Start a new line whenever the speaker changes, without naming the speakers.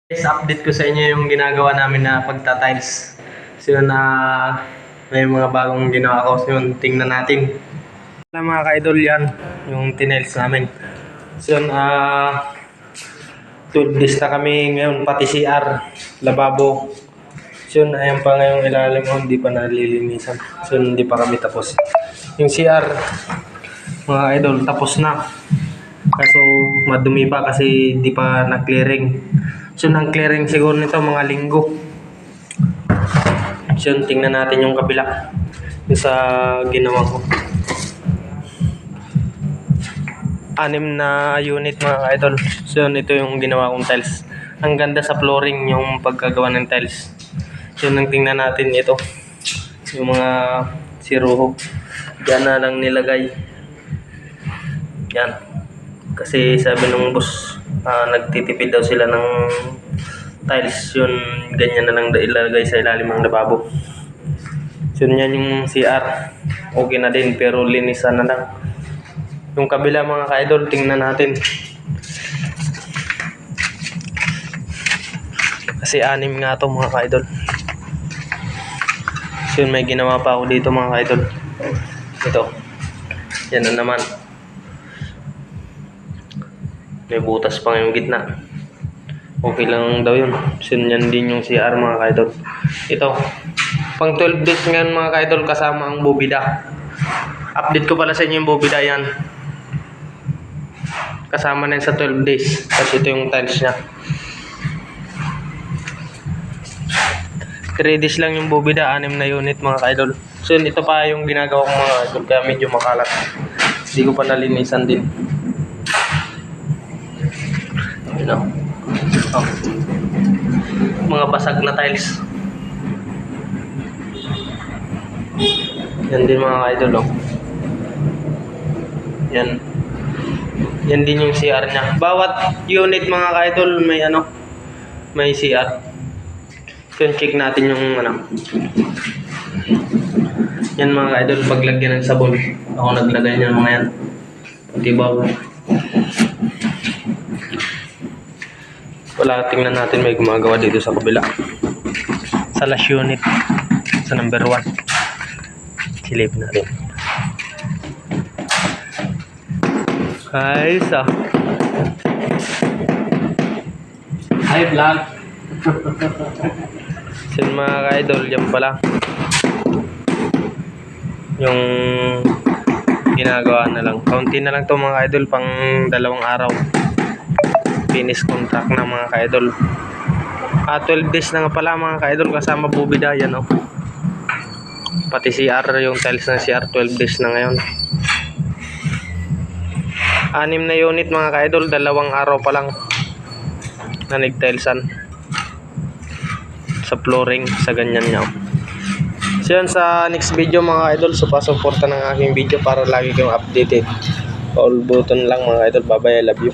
Guys, update ko sa inyo yung ginagawa namin na pagta-tiles. So yun, may mga bagong ginawa ko. So yun, tingnan natin. Mga ka-idol, yan yung tiles namin. So yun, 12 days na kami ngayon, pati CR, lababo. So yun, ayan pa ngayong ilalim mo, hindi pa nalilinisan. So yun, hindi pa kami tapos. Yung CR, mga idol, tapos na. Kaso madumi pa kasi hindi pa na-clearing. So, nang clearing siguro nito mga linggo. So, tingnan natin yung kabila. Yung sa ginawa ko. 6 na unit mga idol. So, ito yung ginawa kong tiles. Ang ganda sa flooring yung pagkagawa ng tiles. So, nang tingnan natin ito. Yung mga siruho. Yan na lang nilagay. Yan. Kasi sabi nung boss, nagtitipid daw sila ng tiles, yun ganyan na lang ilagay sa ilalim ng lababo. So yan yung CR, okay na din pero linisan na lang. Yung kabila mga ka-idol, tingnan natin. Kasi 6 nga to mga ka-idol. So yun, may ginawa pa ako dito mga ka-idol. Ito, yan na naman. May butas pa ngayong gitna. Okay lang daw yun. So yan din yung CR mga ka-idol. Ito, pang 12 days ngayon mga ka-idol kasama ang bubida. Update ko pala sa inyo yung bubida yan. Kasama na yun sa 12 days. Kasi ito yung tiles nya. 3 days lang yung bubida, 6 na unit mga ka-idol. So ito pa yung ginagawa ko mga ka-idol kaya medyo makalat. Hindi ko pa nalinisan din. You know? Oh. Mga basag na tiles. Yan din mga ka-idol, oh. Yan. Yan din yung CR nya. Bawat unit mga ka-idol may may CR. So check natin yung Yan mga ka-idol, paglagyan ng sabon. Ako naglagay niyan mga yan. Diba? Wala, tingnan natin may gumagawa dito sa kabila. Sa last unit. Sa number 1. Silipin natin. Hi, Hi, vlog. So mga ka-idol, yan pala. Yung ginagawa na lang. Kaunti na lang to mga idol, pang 2 araw. Finish contract na mga ka-idol. 12 days na nga pala mga ka-idol kasama bubida yan, oh. Pati CR, yung tiles ng CR 12 days na ngayon. 6 na unit mga ka-idol, 2 araw pa lang na nag-tilesan sa flooring, sa ganyan niya, oh. So yun, sa next video mga idol, so pasuporta ng aking video para lagi kayong updated. All button lang mga idol. Bye bye, I love you.